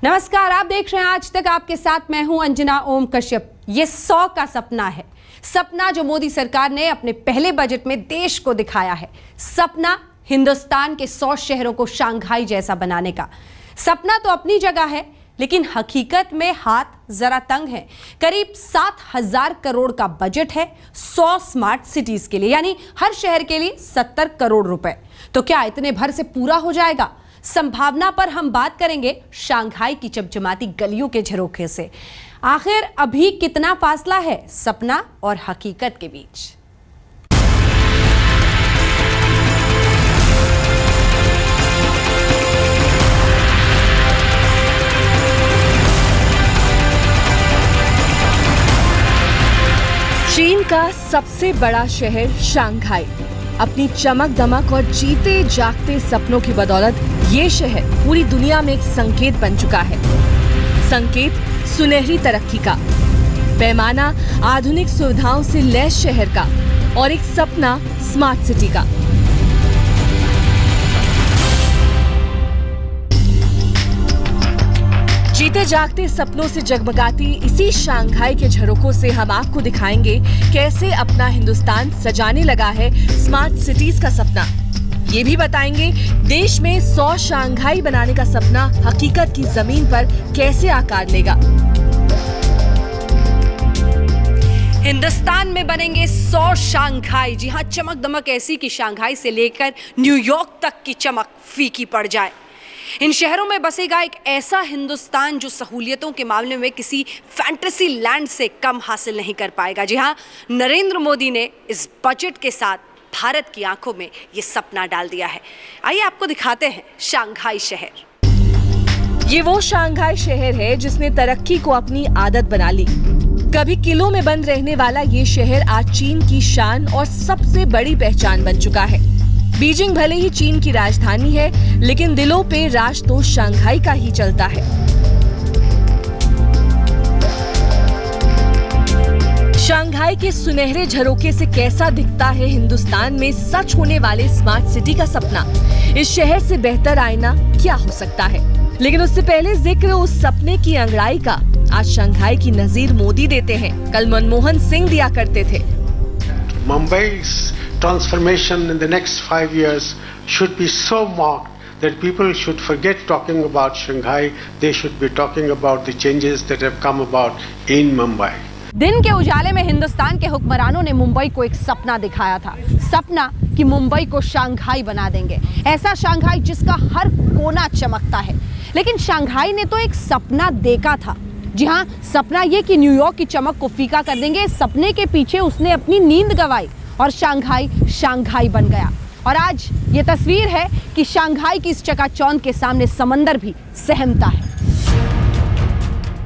नमस्कार, आप देख रहे हैं आज तक। आपके साथ मैं हूं अंजना ओम कश्यप। ये 100 का सपना है, सपना जो मोदी सरकार ने अपने पहले बजट में देश को दिखाया है। सपना हिंदुस्तान के 100 शहरों को शंघाई जैसा बनाने का। सपना तो अपनी जगह है, लेकिन हकीकत में हाथ जरा तंग है। करीब 7,000 करोड़ का बजट है 100 स्मार्ट सिटीज के लिए, यानी हर शहर के लिए 70 करोड़ रुपए। तो क्या इतने भर से पूरा हो जाएगा? संभावना पर हम बात करेंगे शंघाई की चमचमाती गलियों के झरोखे से। आखिर अभी कितना फासला है सपना और हकीकत के बीच? चीन का सबसे बड़ा शहर शंघाई अपनी चमक दमक और जीते जागते सपनों की बदौलत ये शहर पूरी दुनिया में एक संकेत बन चुका है। संकेत सुनहरी तरक्की का, पैमाना आधुनिक सुविधाओं से लैस शहर का और एक सपना स्मार्ट सिटी का। जीते जागते सपनों से जगमगाती इसी शंघाई के झरोखों से हम आपको दिखाएंगे कैसे अपना हिंदुस्तान सजाने लगा है स्मार्ट सिटीज का सपना। ये भी बताएंगे देश में 100 शंघाई बनाने का सपना हकीकत की जमीन पर कैसे आकार लेगा। हिंदुस्तान में बनेंगे 100 शंघाई। जी हां, चमक दमक ऐसी कि शंघाई से लेकर न्यूयॉर्क तक की चमक फीकी पड़ जाए। इन शहरों में बसेगा एक ऐसा हिंदुस्तान जो सहूलियतों के मामले में किसी फैंटेसी लैंड से कम हासिल नहीं कर पाएगा। जी हां, नरेंद्र मोदी ने इस बजट के साथ भारत की आंखों में ये सपना डाल दिया है। आइए आपको दिखाते हैं शंघाई शहर। ये वो शंघाई शहर है जिसने तरक्की को अपनी आदत बना ली। कभी किलों में बंद रहने वाला ये शहर आज चीन की शान और सबसे बड़ी पहचान बन चुका है। बीजिंग भले ही चीन की राजधानी है, लेकिन दिलों पे राज तो शंघाई का ही चलता है। शंघाई के सुनहरे झरोखे से कैसा दिखता है हिंदुस्तान में सच होने वाले स्मार्ट सिटी का सपना? इस शहर से बेहतर आईना क्या हो सकता है? लेकिन उससे पहले जिक्र उस सपने की अंगड़ाई का। आज शंघाई की नजीर मोदी देते हैं, कल मनमोहन सिंह दिया करते थे। Mumbai's transformation in the next 5 years should be so marked that people should forget talking about Shanghai. They should be talking about the changes that have come about in Mumbai. दिन के उजाले में हिंदुस्तान के हुक्मरानों ने मुंबई को एक सपना दिखाया था। सपना कि मुंबई को शंघाई बना देंगे, ऐसा शंघाई जिसका हर कोना चमकता है। लेकिन शंघाई ने तो एक सपना देखा था। जी हाँ, सपना ये कि न्यूयॉर्क की चमक को फीका कर देंगे। सपने के पीछे उसने अपनी नींद गंवाई और शंघाई शंघाई बन गया। और आज ये तस्वीर है कि शंघाई की इस चकाचौंध के सामने समंदर भी सहमता है।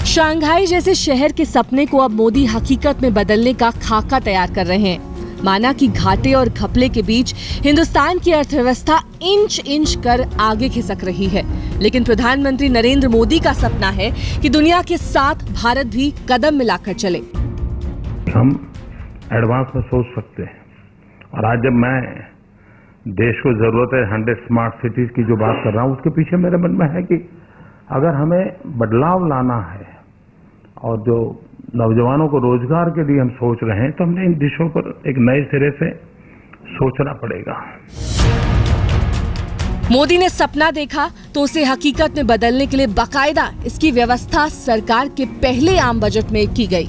शंघाई जैसे शहर के सपने को अब मोदी हकीकत में बदलने का खाका तैयार कर रहे हैं। माना कि घाटे और घपले के बीच हिंदुस्तान की अर्थव्यवस्था इंच इंच कर आगे खिसक रही है, लेकिन प्रधानमंत्री नरेंद्र मोदी का सपना है कि दुनिया के साथ भारत भी कदम मिलाकर चले। हम एडवांस में सोच सकते हैं। और आज जब मैं देश को जरूरत है 100 स्मार्ट सिटीज की जो बात कर रहा हूं, उसके पीछे मेरे मन में है कि अगर हमें बदलाव लाना है और जो नौजवानों को रोजगार के लिए हम सोच रहे हैं, तो हमने इन दिशों पर एक नए सिरे से सोचना पड़ेगा। मोदी ने सपना देखा तो उसे हकीकत में बदलने के लिए बाकायदा इसकी व्यवस्था सरकार के पहले आम बजट में की गई।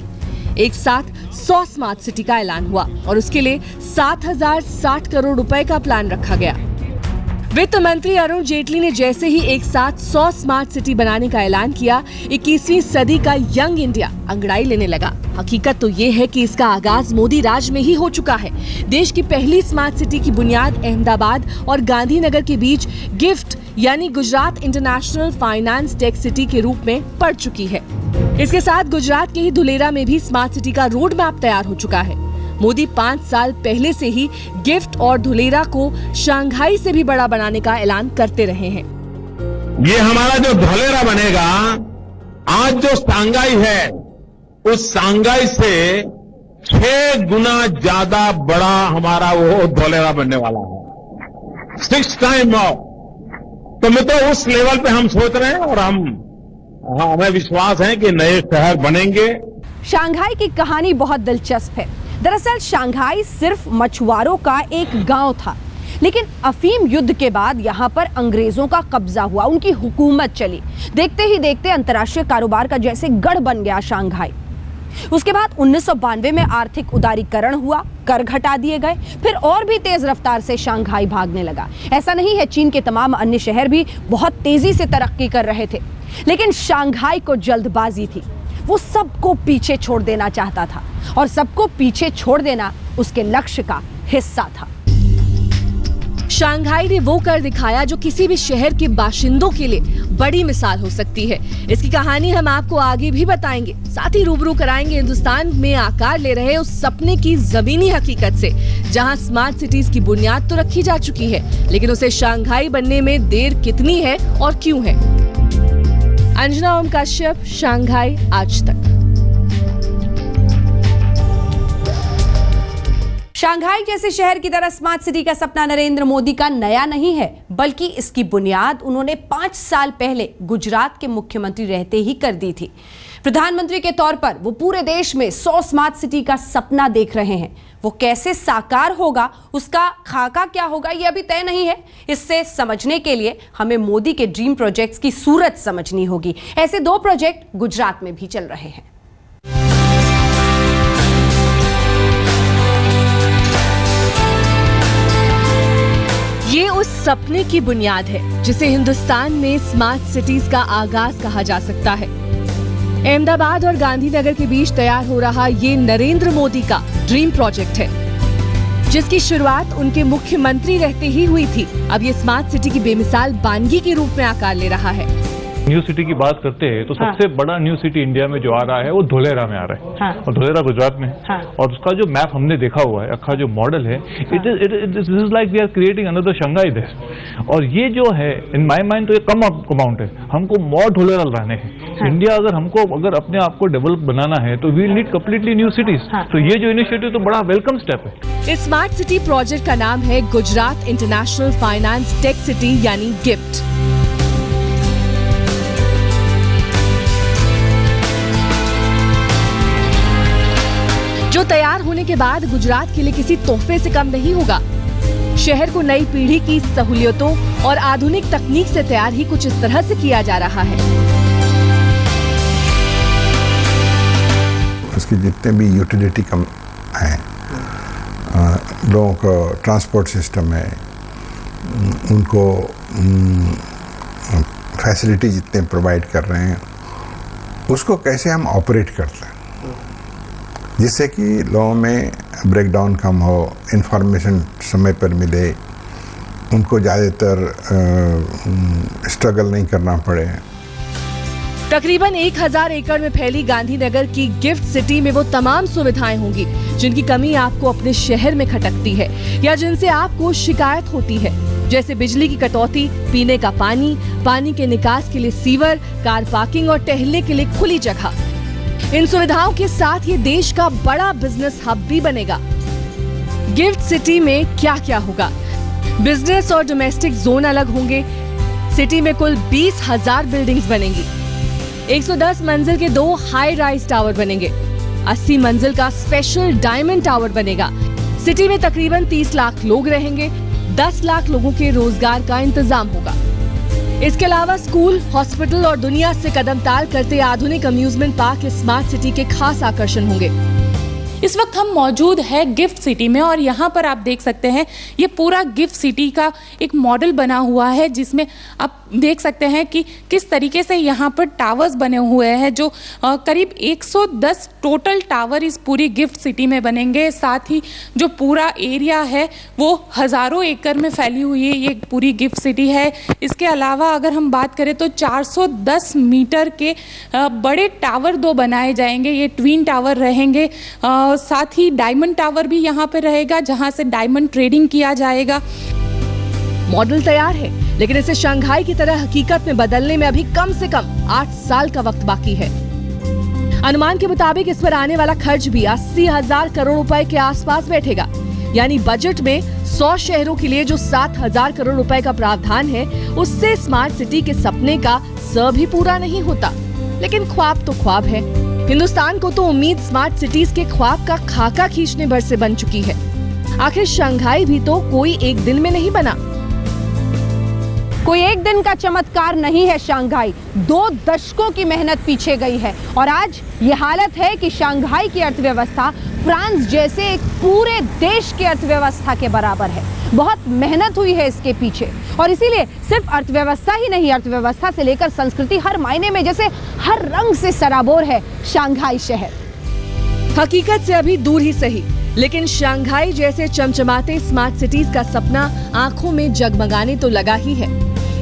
एक साथ 100 स्मार्ट सिटी का ऐलान हुआ और उसके लिए 7,060 करोड़ रुपए का प्लान रखा गया। वित्त मंत्री अरुण जेटली ने जैसे ही एक साथ 100 स्मार्ट सिटी बनाने का ऐलान किया, 21वीं सदी का यंग इंडिया अंगड़ाई लेने लगा। हकीकत तो ये है कि इसका आगाज मोदी राज में ही हो चुका है। देश की पहली स्मार्ट सिटी की बुनियाद अहमदाबाद और गांधीनगर के बीच गिफ्ट यानी Gujarat international finance tech city के रूप में पड़ चुकी है। इसके साथ गुजरात के ही धुलेरा में भी स्मार्ट सिटी का रोड मैप तैयार हो चुका है। मोदी 5 साल पहले से ही गिफ्ट और धुलेरा को शंघाई से भी बड़ा बनाने का ऐलान करते रहे हैं। ये हमारा जो धुलेरा बनेगा, आज जो शंघाई है, उस शंघाई से 6 गुना ज्यादा बड़ा हमारा वो धुलेरा बनने वाला है। 6 टाइम ऑफ। तो मैं तो उस लेवल पे हम सोच रहे हैं और हम हमें विश्वास है कि नए शहर बनेंगे। शंघाई की कहानी बहुत दिलचस्प है। दरअसल शंघाई सिर्फ मछुआरों का एक गांव था, लेकिन अफीम युद्ध के बाद यहाँ पर अंग्रेजों का कब्जा हुआ, उनकी हुकूमत चली। देखते ही देखते अंतर्राष्ट्रीय कारोबार का जैसे गढ़ बन गया शंघाई। उसके बाद 1992 में आर्थिक उदारीकरण हुआ, कर घटा दिए गए, फिर और भी तेज रफ्तार से शंघाई भागने लगा। ऐसा नहीं है, चीन के तमाम अन्य शहर भी बहुत तेजी से तरक्की कर रहे थे, लेकिन शंघाई को जल्दबाजी थी। वो सबको पीछे छोड़ देना चाहता था, और सबको पीछे छोड़ देना उसके लक्ष्य का हिस्सा था। शंघाई ने वो कर दिखाया जो किसी भी शहर के बाशिंदों के लिए बड़ी मिसाल हो सकती है। इसकी कहानी हम आपको आगे भी बताएंगे, साथ ही रूबरू कराएंगे हिंदुस्तान में आकार ले रहे उस सपने की जमीनी हकीकत से, जहां स्मार्ट सिटीज की बुनियाद तो रखी जा चुकी है, लेकिन उसे शंघाई बनने में देर कितनी है और क्यों है। अंजना ओम कश्यप, शंघाई आज तक। शंघाई जैसे शहर की तरह स्मार्ट सिटी का सपना नरेंद्र मोदी का नया नहीं है, बल्कि इसकी बुनियाद उन्होंने 5 साल पहले गुजरात के मुख्यमंत्री रहते ही कर दी थी। प्रधानमंत्री के तौर पर वो पूरे देश में 100 स्मार्ट सिटी का सपना देख रहे हैं। वो कैसे साकार होगा, उसका खाका क्या होगा, ये अभी तय नहीं है। इससे समझने के लिए हमें मोदी के ड्रीम प्रोजेक्ट्स की सूरत समझनी होगी। ऐसे 2 प्रोजेक्ट गुजरात में भी चल रहे हैं। ये उस सपने की बुनियाद है जिसे हिंदुस्तान में स्मार्ट सिटीज का आगाज कहा जा सकता है। अहमदाबाद और गांधीनगर के बीच तैयार हो रहा ये नरेंद्र मोदी का ड्रीम प्रोजेक्ट है, जिसकी शुरुआत उनके मुख्यमंत्री रहते ही हुई थी। अब ये स्मार्ट सिटी की बेमिसाल बानगी के रूप में आकार ले रहा है। न्यू सिटी की बात करते हैं तो सबसे बड़ा न्यू सिटी इंडिया में जो आ रहा है वो धोलेरा में आ रहा है, और धोलेरा गुजरात में है। और उसका जो मैप हमने देखा हुआ है, अखा जो मॉडल है, it is like we are creating another Shanghai देश। और ये जो है इन माय माइंड तो ये कम अमाउंट है, हमको मोर धोलेरा लाने हैं। इंडिया अगर अपने आप को डेवलप बनाना है तो we need completely new cities. तो ये जो इनिशिएटिव तो बड़ा वेलकम स्टेप है। इस स्मार्ट सिटी प्रोजेक्ट का नाम है Gujarat international finance tech city यानी गिफ्ट। जो तैयार होने के बाद गुजरात के लिए किसी तोहफे से कम नहीं होगा। शहर को नई पीढ़ी की सहूलियतों और आधुनिक तकनीक से तैयार ही कुछ इस तरह से किया जा रहा है। उसकी जितने भी यूटिलिटी कम है, लोगों को ट्रांसपोर्ट सिस्टम है, उनको फैसिलिटी जितने प्रोवाइड कर रहे हैं, उसको कैसे हम ऑपरेट करते हैं जिससे कि लोगों में ब्रेकडाउन कम हो, इंफॉर्मेशन समय पर मिले, उनको ज़्यादातर स्ट्रगल नहीं करना पड़े। तकरीबन 1000 एकड़ में फैली गांधीनगर की गिफ्ट सिटी में वो तमाम सुविधाएं होंगी जिनकी कमी आपको अपने शहर में खटकती है या जिनसे आपको शिकायत होती है, जैसे बिजली की कटौती, पीने का पानी, पानी के निकास के लिए सीवर, कार पार्किंग और टहलने के लिए खुली जगह। इन सुविधाओं के साथ ये देश का बड़ा बिजनेस हब भी बनेगा। गिफ्ट सिटी में क्या क्या होगा? बिजनेस और डोमेस्टिक जोन अलग होंगे। सिटी में कुल 20,000 बिल्डिंग्स बनेंगी। 110 मंजिल के 2 हाई राइज टावर बनेंगे। 80 मंजिल का स्पेशल डायमंड टावर बनेगा। सिटी में तकरीबन 30 लाख लोग रहेंगे। 10 लाख लोगों के रोजगार का इंतजाम होगा। इसके अलावा स्कूल, हॉस्पिटल और दुनिया से कदम ताल करते आधुनिक अम्यूजमेंट पार्क इस स्मार्ट सिटी के खास आकर्षण होंगे। इस वक्त हम मौजूद है गिफ्ट सिटी में और यहाँ पर आप देख सकते हैं ये पूरा गिफ्ट सिटी का एक मॉडल बना हुआ है, जिसमें आप देख सकते हैं कि किस तरीके से यहाँ पर टावर्स बने हुए हैं। जो करीब 110 टोटल टावर इस पूरी गिफ्ट सिटी में बनेंगे। साथ ही जो पूरा एरिया है वो हज़ारों एकड़ में फैली हुई है, ये पूरी गिफ्ट सिटी है। इसके अलावा अगर हम बात करें तो 410 मीटर के बड़े टावर 2 बनाए जाएंगे। ये ट्विन टावर रहेंगे। साथ ही डायमंड टावर भी यहाँ पे रहेगा, जहाँ से डायमंड ट्रेडिंग किया जाएगा। मॉडल तैयार है, लेकिन इसे शंघाई की तरह हकीकत में बदलने में अभी कम से कम 8 साल का वक्त बाकी है। अनुमान के मुताबिक इस पर आने वाला खर्च भी 80,000 करोड़ रुपए के आसपास बैठेगा। यानी बजट में 100 शहरों के लिए जो 7,000 करोड़ रुपए का प्रावधान है, उससे स्मार्ट सिटी के सपने का स भी पूरा नहीं होता। लेकिन ख्वाब तो ख्वाब है। हिंदुस्तान को तो उम्मीद स्मार्ट सिटीज के ख्वाब का खाका खींचने भर से बन चुकी है। आखिर शंघाई भी तो कोई एक दिन में नहीं बना। कोई एक दिन का चमत्कार नहीं है शंघाई, 2 दशकों की मेहनत पीछे गई है और आज ये हालत है कि शंघाई की अर्थव्यवस्था फ्रांस जैसे एक पूरे देश की अर्थव्यवस्था के बराबर है। बहुत मेहनत हुई है इसके पीछे और इसीलिए सिर्फ अर्थव्यवस्था ही नहीं, अर्थव्यवस्था से लेकर संस्कृति हर मायने में जैसे हर रंग से सराबोर है शंघाई शहर। हकीकत से अभी दूर ही सही, लेकिन शंघाई जैसे चमचमाते स्मार्ट सिटीज का सपना आंखों में जगमगाने तो लगा ही है।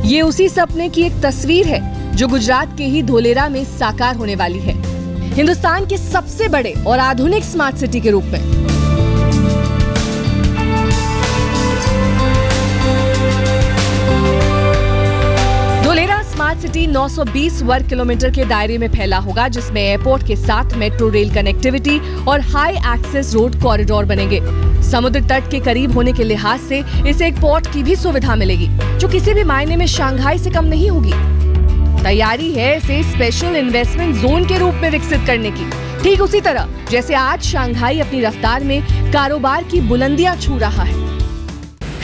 ये उसी सपने की एक तस्वीर है जो गुजरात के ही धोलेरा में साकार होने वाली है, हिंदुस्तान के सबसे बड़े और आधुनिक स्मार्ट सिटी के रूप में। धोलेरा स्मार्ट सिटी 920 वर्ग किलोमीटर के दायरे में फैला होगा, जिसमें एयरपोर्ट के साथ मेट्रो रेल कनेक्टिविटी और हाई एक्सेस रोड कॉरिडोर बनेंगे। समुद्र तट के करीब होने के लिहाज से इसे एक पोर्ट की भी सुविधा मिलेगी, जो किसी भी मायने में शंघाई से कम नहीं होगी। तैयारी है इसे स्पेशल इन्वेस्टमेंट जोन के रूप में विकसित करने की, ठीक उसी तरह जैसे आज शंघाई अपनी रफ्तार में कारोबार की बुलंदियां छू रहा है।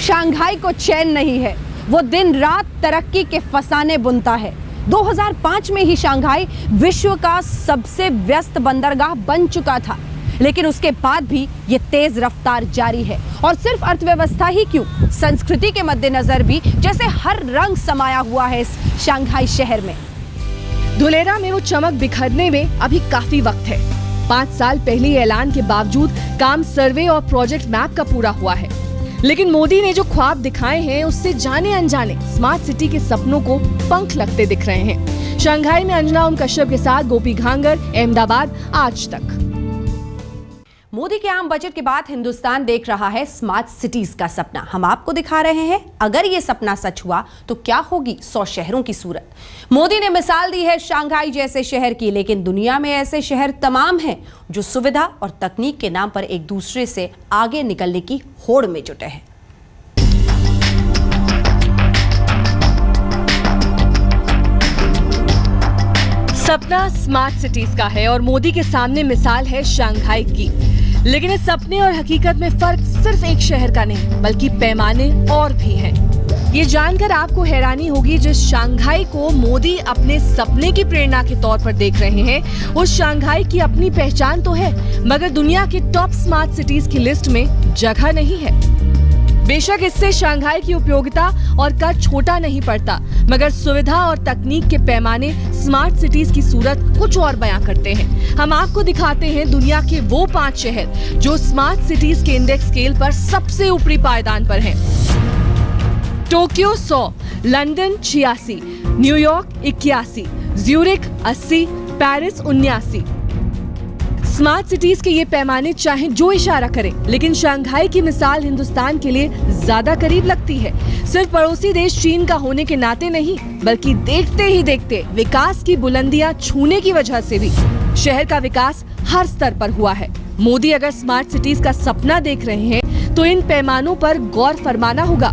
शंघाई को चैन नहीं है, वो दिन रात तरक्की के फसाने बुनता है। 2005 में ही शंघाई विश्व का सबसे व्यस्त बंदरगाह बन चुका था, लेकिन उसके बाद भी ये तेज रफ्तार जारी है। और सिर्फ अर्थव्यवस्था ही क्यों, संस्कृति के मद्देनजर भी जैसे हर रंग समाया हुआ है इस शंघाई शहर में। धोलेरा में वो चमक बिखरने में अभी काफी वक्त है। 5 साल पहले ऐलान के बावजूद काम सर्वे और प्रोजेक्ट मैप का पूरा हुआ है, लेकिन मोदी ने जो ख्वाब दिखाए हैं उससे जाने अनजाने स्मार्ट सिटी के सपनों को पंख लगते दिख रहे हैं। शंघाई में अंजना ओम कश्यप के साथ गोपी घांगर, अहमदाबाद, आज तक। मोदी के आम बजट के बाद हिंदुस्तान देख रहा है स्मार्ट सिटीज का सपना। हम आपको दिखा रहे हैं अगर ये सपना सच हुआ तो क्या होगी 100 शहरों की सूरत। मोदी ने मिसाल दी है शंघाई जैसे शहर की, लेकिन दुनिया में ऐसे शहर तमाम हैं जो सुविधा और तकनीक के नाम पर एक दूसरे से आगे निकलने की होड़ में जुटे हैं। सपना स्मार्ट सिटीज का है और मोदी के सामने मिसाल है शंघाई की, लेकिन इस सपने और हकीकत में फर्क सिर्फ एक शहर का नहीं बल्कि पैमाने और भी हैं। ये जानकर आपको हैरानी होगी, जिस शंघाई को मोदी अपने सपने की प्रेरणा के तौर पर देख रहे हैं, उस शंघाई की अपनी पहचान तो है, मगर दुनिया के टॉप स्मार्ट सिटीज की लिस्ट में जगह नहीं है। बेशक इससे शंघाई की उपयोगिता और कद छोटा नहीं पड़ता, मगर सुविधा और तकनीक के पैमाने स्मार्ट सिटीज की सूरत कुछ और बयां करते हैं। हम आपको दिखाते हैं दुनिया के वो 5 शहर जो स्मार्ट सिटीज के इंडेक्स स्केल पर सबसे ऊपरी पायदान पर हैं। Tokyo 100, London 86, New York 81, Zurich 80, Paris 79। Smart cities के ये पैमाने चाहे जो इशारा करें, लेकिन शंघाई की मिसाल हिंदुस्तान के लिए ज्यादा करीब लगती है। सिर्फ पड़ोसी देश चीन का होने के नाते नहीं, बल्कि देखते ही देखते विकास की बुलंदियां छूने की वजह से भी शहर का विकास हर स्तर पर हुआ है। मोदी अगर स्मार्ट सिटीज का सपना देख रहे हैं तो इन पैमानों पर गौर फरमाना होगा।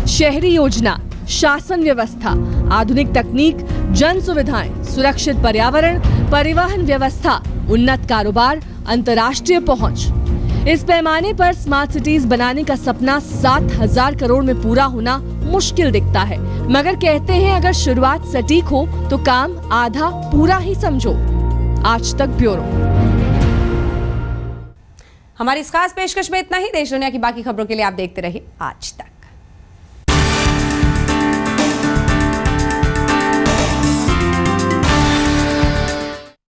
शहरी योजना, शासन व्यवस्था, आधुनिक तकनीक, जन सुविधाएं, सुरक्षित पर्यावरण, परिवहन व्यवस्था, उन्नत कारोबार, अंतर्राष्ट्रीय पहुंच। इस पैमाने पर स्मार्ट सिटीज बनाने का सपना 7,000 करोड़ में पूरा होना मुश्किल दिखता है, मगर कहते हैं अगर शुरुआत सटीक हो तो काम आधा पूरा ही समझो। आज तक ब्यूरो। हमारी इस खास पेशकश में इतना ही। देश दुनिया की बाकी खबरों के लिए आप देखते रहिए आज तक।